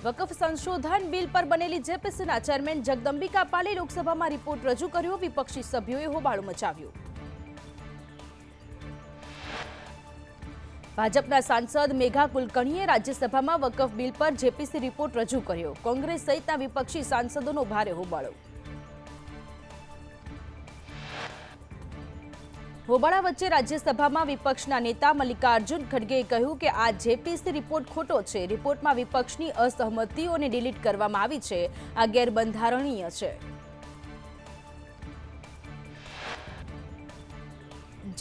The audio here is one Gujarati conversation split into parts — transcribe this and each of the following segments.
વકફ સંશોધન બિલ પર બનેલી જેપીસીના ચેરમેન જગદંબિકા પાલે લોકસભામાં રિપોર્ટ રજૂ કર્યો. વિપક્ષી સભ્યોએ હોબાળો મચાવ્યો. ભાજપના સાંસદ મેઘા કુલકર્ણીએ રાજ્યસભામાં વકફ બિલ પર જેપીસી રિપોર્ટ રજૂ કર્યો. કોંગ્રેસ સહિતના વિપક્ષી સાંસદોનો ભારે હોબાળો. હોબાળા વચ્ચે રાજ્યસભામાં વિપક્ષના નેતા મલ્લિકાર્જુન ખડગેએ કહ્યું કે આ જેપીસી રિપોર્ટ ખોટો છે. રિપોર્ટમાં વિપક્ષની અસહમતિઓને ડિલીટ કરવામાં આવી છે. આ ગેરબંધારણીય છે.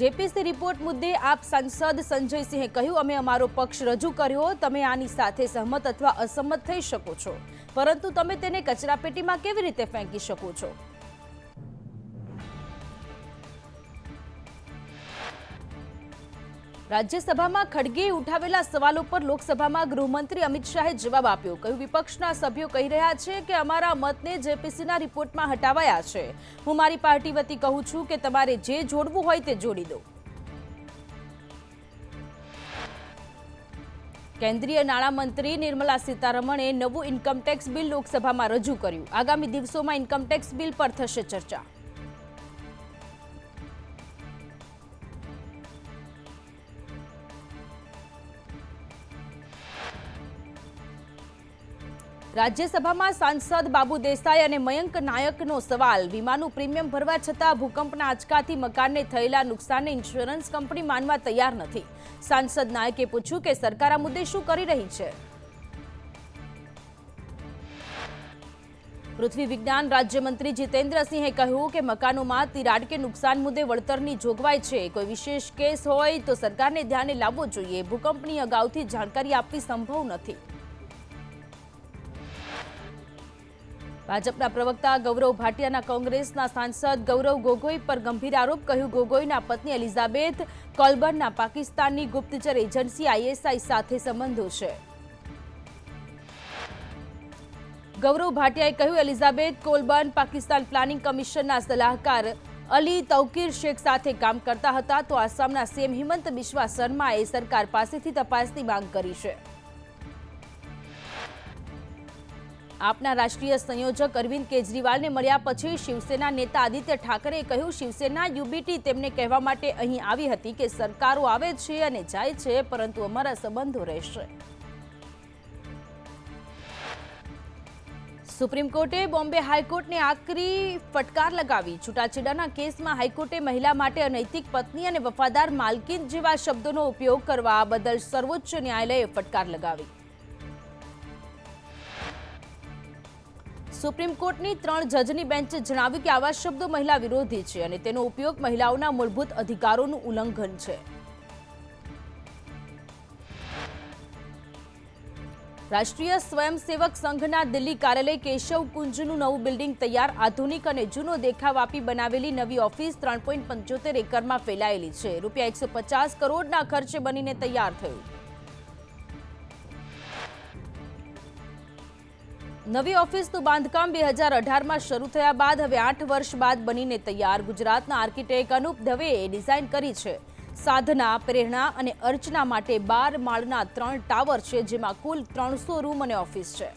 જેપીસી રિપોર્ટ મુદ્દે આપ સાંસદ સંજયસિંહે કહ્યું, અમે અમારો પક્ષ રજૂ કર્યો. તમે આની સાથે સહમત અથવા અસહમત થઈ શકો છો, પરંતુ તમે તેને કચરાપેટીમાં કેવી રીતે ફેંકી શકો છો? રાજ્યસભામાં ખડગેએ ઉઠાવેલા સવાલો પર લોકસભામાં ગૃહમંત્રી અમિત શાહે જવાબ આપ્યો. કહ્યું, વિપક્ષના સભ્યો કહી રહ્યા છે કે અમારા મતને જેપીસીના રિપોર્ટમાં હટાવાયા છે. હું મારી પાર્ટી વતી કહું છું કે તમારે જે જોડવું હોય તે જોડી દો. કેન્દ્રીય નાણામંત્રી નિર્મલા સીતારમણે નવું ઇન્કમટેક્સ બિલ લોકસભામાં રજૂ કર્યું. આગામી દિવસોમાં ઇન્કમટેક્સ બિલ પર થશે ચર્ચા. રાજ્યસભામાં સાંસદ બાબુ દેસાઈ અને મયંક નાયકનો સવાલ. વીમાનું પ્રીમિયમ ભરવા છતાં ભૂકંપના આંચકાથી મકાનને થયેલા નુકસાનને ઇન્સ્યોરન્સ કંપની માનવા તૈયાર નથી. સાંસદ નાયકે પૂછ્યું કે સરકાર આ મુદ્દે શું કરી રહી છે? પૃથ્વી વિજ્ઞાન રાજ્યમંત્રી જીતેન્દ્રસિંહે કહ્યું કે મકાનોમાં તિરાડ કે નુકસાન મુદ્દે વળતરની જોગવાઈ છે. કોઈ વિશેષ કેસ હોય તો સરકારને ધ્યાને લાવવો જોઈએ. ભૂકંપની અગાઉથી જાણકારી આપવી સંભવ નથી. ભાજપના પ્રવક્તા ગૌરવ ભાટિયાના કોંગ્રેસના સાંસદ ગૌરવ ગોગોઈ પર ગંભીર આરોપ. કહ્યું, ગોગોઈના પત્ની એલિઝાબેથ કોલબર્નના પાકિસ્તાનની ગુપ્તચર એજન્સી આઈએસઆઈ સાથે સંબંધો છે. ગૌરવ ભાટિયાએ કહ્યું, એલિઝાબેથ કોલબર્ન પાકિસ્તાન પ્લાનિંગ કમિશનના સલાહકાર અલી તૌકીર શેખ સાથે કામ કરતા હતા. તો આસામના સીએમ હિમંત બિસ્વા શર્માએ સરકાર પાસેથી તપાસની માંગ કરી છે. આપના રાષ્ટ્રીય સંયોજક અરવિંદ કેજરીવાલને મળ્યા પછી શિવસેના નેતા આદિત્ય ઠાકરેએ કહ્યું, શિવસેના યુબીટી તેમને કહેવા માટે અહીં આવી હતી કે સરકારો આવે છે અને જાય છે, પરંતુ અમારા સંબંધો રહેશે. સુપ્રીમ કોર્ટે બોમ્બે હાઈકોર્ટને આકરી ફટકાર લગાવી. છૂટાછેડાના કેસમાં હાઈકોર્ટે મહિલા માટે અનૈતિક પત્ની અને વફાદાર માલકીન જેવા શબ્દોનો ઉપયોગ કરવા બદલ સર્વોચ્ચ ન્યાયાલયે ફટકાર લગાવી. સુપ્રીમ કોર્ટની 3 જજની બેન્ચે જણાવ્યું કે આવા શબ્દો મહિલા વિરોધી છે અને તેનો ઉપયોગ મહિલાઓના મૂળભૂત અધિકારોનું ઉલ્લંઘન છે. રાષ્ટ્રીય સ્વયંસેવક સંઘના દિલ્હી કાર્યાલય કેશવ કુંજનું નવું બિલ્ડિંગ તૈયાર. આધુનિક અને જૂનો દેખાવ આપી બનાવેલી નવી ઓફિસ 3.75 એકરમાં ફેલાયેલી છે. રૂપિયા 150 કરોડના ખર્ચે બનીને તૈયાર થયું. નવી ઓફિસનું બાંધકામ 2018માં શરૂ થયા બાદ હવે 8 વર્ષ બાદ બનીને તૈયાર. ગુજરાતના આર્કિટેક્ટ અનુપ દવેએ ડિઝાઇન કરી છે. સાધના, પ્રેરણા અને અર્ચના માટે 12 માળના 3 ટાવર છે, જેમાં કુલ 300 રૂમ અને ઓફિસ છે.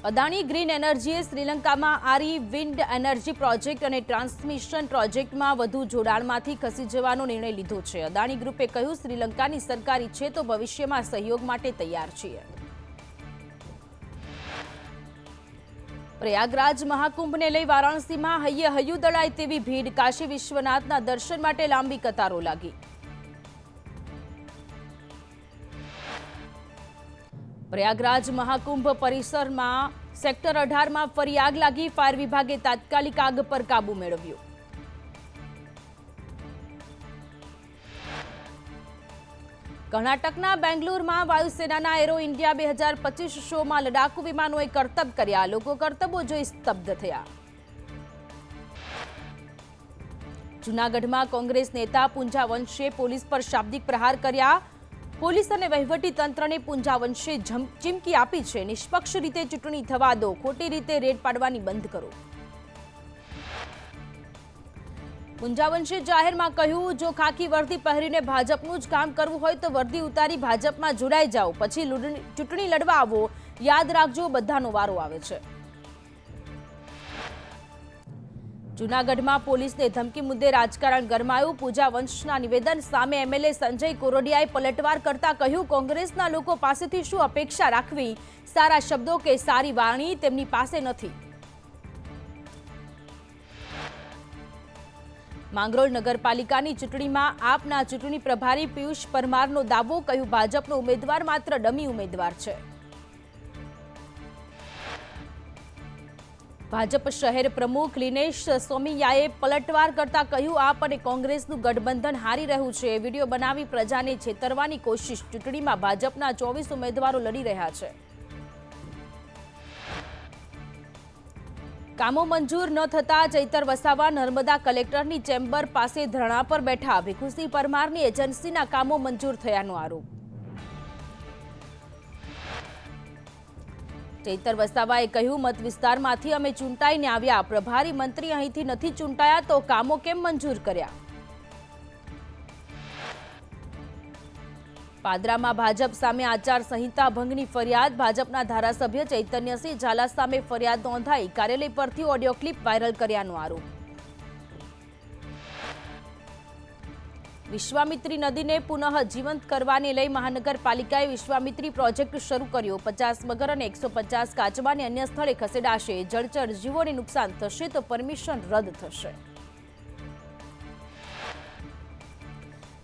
અદાણી ગ્રીન એનર્જીએ શ્રીલંકામાં આરી વિન્ડ એનર્જી પ્રોજેક્ટ અને ટ્રાન્સમિશન પ્રોજેક્ટમાં વધુ જોડાણમાંથી ખસી જવાનો નિર્ણય લીધો છે. અદાણી ગ્રુપે કહ્યું, શ્રીલંકાની સરકાર ઈચ્છે તો ભવિષ્યમાં સહયોગ માટે તૈયાર છીએ. પ્રયાગરાજ મહાકુંભને લઈ વારાણસીમાં હૈયે હૈયું દળાય તેવી ભીડ. કાશી વિશ્વનાથના દર્શન માટે લાંબી કતારો લાગી. પ્રયાગરાજ મહાકુંભ પરિસરમાં સેક્ટર 18માં ફરી આગ લાગી. ફાયર વિભાગે તાત્કાલિક આગ પર કાબુ મેળવ્યો. કર્ણાટકના બેંગ્લુરુમાં વાયુસેનાના એરો ઇન્ડિયા 2025 શોમાં લડાકુ વિમાનોએ કરતબ કર્યા. લોકો કરતબો જોઈ સ્તબ્ધ થયા. જૂનાગઢમાં કોંગ્રેસ નેતા પૂંજા વંશે પોલીસ પર શાબ્દિક પ્રહાર કર્યા. પોલીસ અને વહીવટી તંત્રને પૂંજા વંશે ચીમકી આપી છે, નિષ્પક્ષ રીતે ચૂંટણી થવા દો, ખોટી રીતે રેડ પાડવાની બંધ કરો. કુંજાવંશે જાહેરમાં કહ્યું, જો ખાકી વર્દી પહેરીને ભાજપનું જ કામ કરવું હોય તો વર્દી ઉતારી ભાજપમાં જોડાઈ જાઓ, પછી ચૂંટણી લડવા આવો. યાદ રાખજો, બધાનો વારો આવે છે. જૂનાગઢમાં પોલીસને ધમકી મુદ્દે રાજકારણ ગરમાયું. પૂજા વંશના નિવેદન સામે એમએલએ સંજય કોરોડિયાએ પલટવાર કરતા કહ્યું, કોંગ્રેસના લોકો પાસેથી શું અપેક્ષા રાખવી? સારા શબ્દો કે સારી વાણી તેમની પાસે નથી. માંગરોળ નગરપાલિકાની ચૂંટણીમાં આપના ચૂંટણી પ્રભારી પિયુષ પરમારનો દાવો, કહ્યું ભાજપનો ઉમેદવાર માત્ર ડમી ઉમેદવાર છે. ભાજપ શહેર પ્રમુખ લિનેશ સોમિયાએ પલટવાર કરતા કહ્યું, આપ અને કોંગ્રેસનું ગઠબંધન હારી રહ્યું છે. વિડીયો બનાવી પ્રજાને છેતરવાની કોશિશ. ચૂંટણીમાં ભાજપના 24 ઉમેદવારો લડી રહ્યા છે. કામો મંજૂર ન થતા ચૈતર વસાવા નર્મદા કલેક્ટરની ચેમ્બર પાસે ધરણા પર બેઠા. ભીખુસિંહ પરમારની એજન્સીના કામો મંજૂર થયાનો આરોપ. ચૈતર વસાવાએ કહ્યું, મત વિસ્તારમાંથી અમે ચૂંટાઈને આવ્યા. પ્રભારી મંત્રી અહીંથી નથી ચૂંટાયા તો કામો કેમ મંજૂર કર્યા? પાદરામાં ભાજપ સામે આચાર સંહિતા ભંગની ફરિયાદ. ભાજપના ધારાસભ્ય ચૈતન્યસિંહ ઝાલા સામે ફરિયાદ નોંધાઈ. કાર્યાલય પરથી ઓડિયો ક્લિપ વાયરલ કર્યાનો આરોપ. વિશ્વામિત્રી નદીને પુનઃ જીવંત કરવાને લઈ મહાનગરપાલિકાએ વિશ્વામિત્રી પ્રોજેક્ટ શરૂ કર્યો. 50 મગર અને 150 કાચબાને અન્ય સ્થળે ખસેડાશે. જળચર જીવોને નુકસાન થશે તો પરમિશન રદ થશે.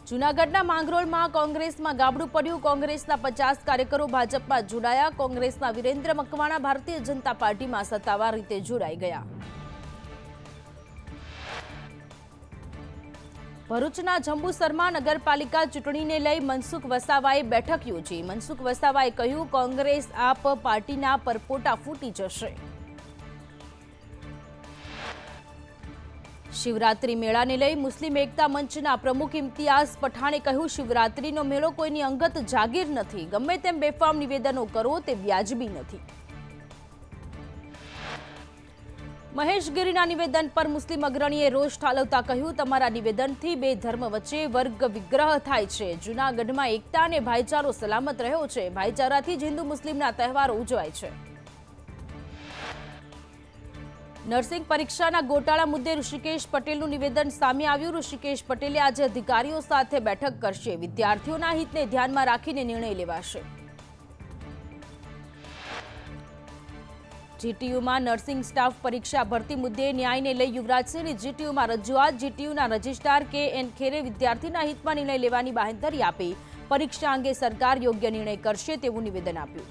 જૂનાગઢના માંગરોળમાં કોંગ્રેસમાં ગાબડું પડ્યું. કોંગ્રેસના 50 કાર્યકરો ભાજપમાં જોડાયા. કોંગ્રેસના વિરેન્દ્ર મકવાણા ભારતીય જનતા પાર્ટીમાં સત્તાવાર રીતે જોડાઈ ગયા. ભરૂચના જંબુસરમાં નગરપાલિકા ચૂંટણીને લઈ મનસુખ વસાવાએ બેઠક યોજી. મનસુખ વસાવાએ કહ્યું, કોંગ્રેસ આપ પાર્ટીના પરપોટા ફૂટી જશે. શિવરાત્રી મેળાને લઈ મુસ્લિમ એકતા મંચના પ્રમુખ ઇમ્તિયાઝ પઠાણે કહ્યું, શિવરાત્રીનો મેળો કોઈની અંગત જાગીર નથી. ગમે તેમ બેફામ નિવેદનો કરો તે વ્યાજબી નથી. મહેશ ગીરીના નિવેદન પર મુસ્લિમ અગ્રણીએ રોષ ઠાલવતા કહ્યું, તમારા નિવેદનથી બે ધર્મ વચ્ચે વર્ગ વિગ્રહ થાય છે. જૂનાગઢમાં એકતા અને ભાઈચારો સલામત રહ્યો છે. ભાઈચારાથી જ હિન્દુ મુસ્લિમના તહેવારો ઉજવાય છે. નર્સિંગ પરીક્ષાના ગોટાળા મુદ્દે ઋષિકેશ પટેલનું નિવેદન સામે આવ્યું. ઋષિકેશ પટેલે આજે અધિકારીઓ સાથે બેઠક કરશે. વિદ્યાર્થીઓના હિતને ધ્યાનમાં રાખીને નિર્ણય લેવાશે. જીટીયુમાં નર્સિંગ સ્ટાફ પરીક્ષા ભરતી મુદ્દે ન્યાયને લઈ યુવરાજસિંહની જીટીયુમાં રજૂઆત. જીટીયુના રજિસ્ટ્રાર કે.એન. ખેરે વિદ્યાર્થીના હિતમાં નિર્ણય લેવાની બાંહેધરી આપી. પરીક્ષા અંગે સરકાર યોગ્ય નિર્ણય કરશે તેવું નિવેદન આપ્યું.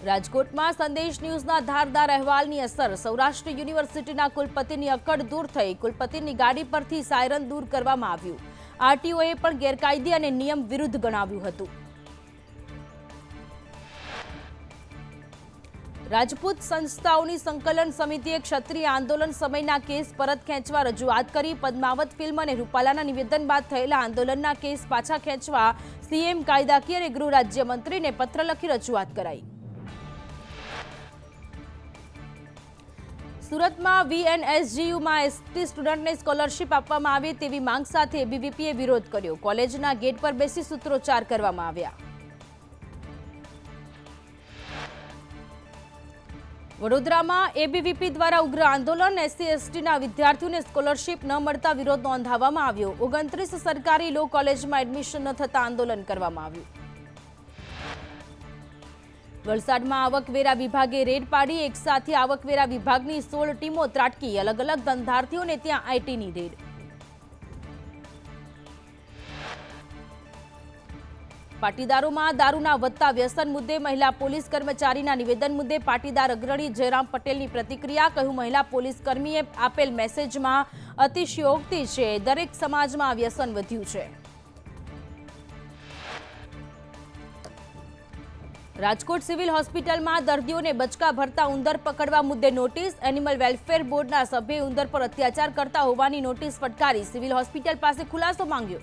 રાજકોટમાં સંદેશ ન્યૂઝના ધારદાર અહેવાલની અસર. સૌરાષ્ટ્ર યુનિવર્સિટીના કુલપતિની અકડ દૂર થઈ. કુલપતિની ગાડી પરથી સાયરન દૂર કરવામાં આવ્યું. આરટીઓએ પણ ગેરકાયદે અને નિયમ વિરુદ્ધ ગણાવ્યું હતું. રાજપૂત સંસ્થાઓની સંકલન સમિતિએ ક્ષત્રિય આંદોલન સમયના કેસ પરત ખેંચવા રજૂઆત કરી. પદ્માવત ફિલ્મ અને રૂપાલાના નિવેદન બાદ થયેલા આંદોલનના કેસ પાછા ખેંચવા સીએમ, કાયદાકીય અને ગૃહ રાજ્યમંત્રીને પત્ર લખી રજૂઆત કરાઈ. સુરતમાં વીએનએસજીયુમાં એસટી સ્ટુડન્ટને સ્કોલરશીપ આપવામાં આવે તેવી માંગ સાથે એબીવીપીએ વિરોધ કર્યો. કોલેજના ગેટ પર બેસી સૂત્રોચ્ચાર કરવામાં આવ્યા. વડોદરામાં એબીવીપી દ્વારા ઉગ્ર આંદોલન. એસસી/એસટીના વિદ્યાર્થીઓને સ્કોલરશીપ ન મળતા વિરોધ નોંધાવવામાં આવ્યો. 29 સરકારી લો કોલેજમાં એડમિશન ન થતા આંદોલન કરવામાં આવ્યું. વલસાડમાં આવકવેરા વિભાગે રેડ પાડી. એક સાથે આવકવેરા વિભાગની 16 ટીમો ત્રાટકી. અલગ અલગ ધંધાર્થીઓને ત્યાં આઈટીની રેડ. પાટીદારોમાં દારૂના વધતા વ્યસન મુદ્દે મહિલા પોલીસ કર્મચારીના નિવેદન મુદ્દે પાટીદાર અગ્રણી જયરામ પટેલની પ્રતિક્રિયા. કહ્યું, મહિલા પોલીસ કર્મીએ આપેલ મેસેજમાં અતિશયોક્તિ છે. દરેક સમાજમાં વ્યસન વધ્યું છે. રાજકોટ સિવિલ હોસ્પિટલમાં દર્દીઓને બચકા ભરતા ઉંદર પકડવા મુદ્દે નોટિસ. એનિમલ વેલફેર બોર્ડના સભ્યે ઉંદર પર અત્યાચાર કરતા હોવાની નોટિસ ફટકારી. સિવિલ હોસ્પિટલ પાસે ખુલાસો માંગ્યો.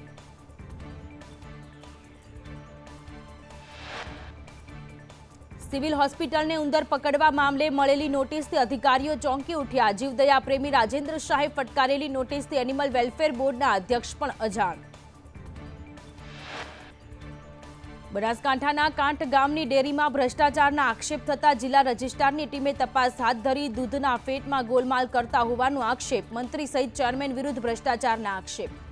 સિવિલ હોસ્પિટલને ઉંદર પકડવા મામલે મળેલી નોટિસથી અધિકારીઓ ચોંકી ઉઠ્યા. જીવદયા પ્રેમી રાજેન્દ્ર શાહે ફટકારેલી નોટિસથી એનિમલ વેલફેર બોર્ડના અધ્યક્ષ પણ અજાણ. બનાસકાંઠાના કાંઠ ગામની ડેરીમાં ભ્રષ્ટાચારના આક્ષેપ થતા જિલ્લા રજિસ્ટ્રારની ટીમે તપાસ હાથ ધરી. દૂધના ફેટમાં ગોલમાલ કરતા હોવાનો આક્ષેપ. મંત્રી સહિત ચેરમેન વિરુદ્ધ ભ્રષ્ટાચારના આક્ષેપ.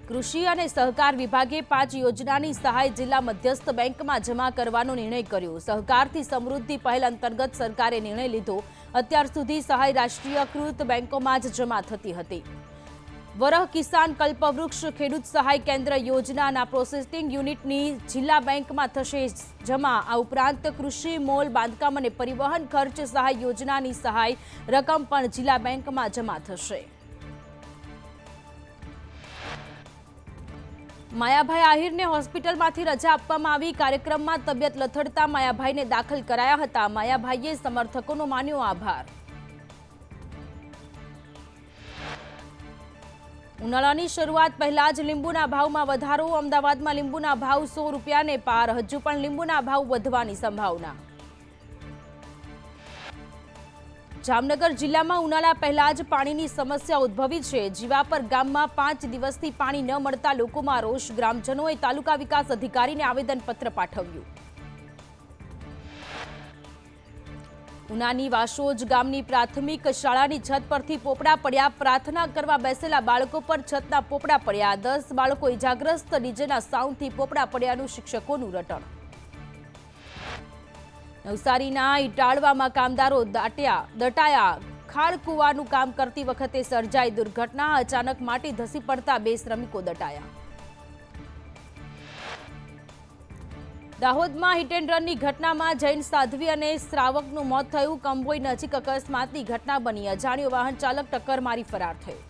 કૃષિ અને સહકાર વિભાગે 5 યોજનાની સહાય જિલ્લા મધ્યસ્થ બેંકમાં જમા કરવાનો નિર્ણય કર્યો. સહકારથી સમૃદ્ધિ પહેલ અંતર્ગત સરકારે નિર્ણય લીધો. અત્યાર સુધી સહાય રાષ્ટ્રીયકૃત બેંકોમાં જ જમા થતી હતી. વરહ કિસાન કલ્પવૃક્ષ ખેડૂત સહાય કેન્દ્ર યોજનાના પ્રોસેસિંગ યુનિટની જિલ્લા બેંકમાં થશે જમા. આ ઉપરાંત કૃષિ મોલ બાંધકામ અને પરિવહન ખર્ચ સહાય યોજનાની સહાય રકમ પણ જિલ્લા બેંકમાં જમા થશે. માયાભાઈ આહિરને હોસ્પિટલમાંથી રજા આપવામાં આવી. કાર્યક્રમમાં તબિયત લથડતા માયાભાઈને દાખલ કરાયા હતા. માયાભાઈએ સમર્થકોનો માન્યો આભાર. ઉનાળાની શરૂઆત પહેલા જ લીંબુના ભાવમાં વધારો. અમદાવાદમાં લીંબુના ભાવ 100 રૂપિયાને પાર. હજુ પણ લીંબુના ભાવ વધવાની સંભાવના. જામનગર જિલ્લામાં ઉનાળા પહેલા જ પાણીની સમસ્યા ઉદ્ભવી છે. જીવાપર ગામમાં 5 દિવસથી પાણી ન મળતા લોકોમાં રોષ. ગ્રામજનોએ તાલુકા વિકાસ અધિકારીને આવેદનપત્ર પાઠવ્યું. ઉનાની વાસોજ ગામની પ્રાથમિક શાળાની છત પરથી પોપડા પડ્યા. પ્રાર્થના કરવા બેસેલા બાળકો પર છતના પોપડા પડ્યા. 10 બાળકો ઇજાગ્રસ્ત. ડીજેના સાઉન્ડથી પોપડા પડ્યાનું શિક્ષકોનું રટણ. નવસારીના ઇટાળવામાં કામદારો દટાયા. ખાળ કૂવાનું કામ કરતી વખતે સર્જાઈ દુર્ઘટના. અચાનક માટી ધસી પડતા 2 શ્રમિકો દટાયા. દાહોદમાં હિટ એન્ડ રનની ઘટનામાં જૈન સાધ્વી અને શ્રાવકનું મોત થયું. કંભોઈ નજીક અકસ્માતની ઘટના બની. અજાણ્યો વાહન ચાલક ટક્કર મારી ફરાર થયો.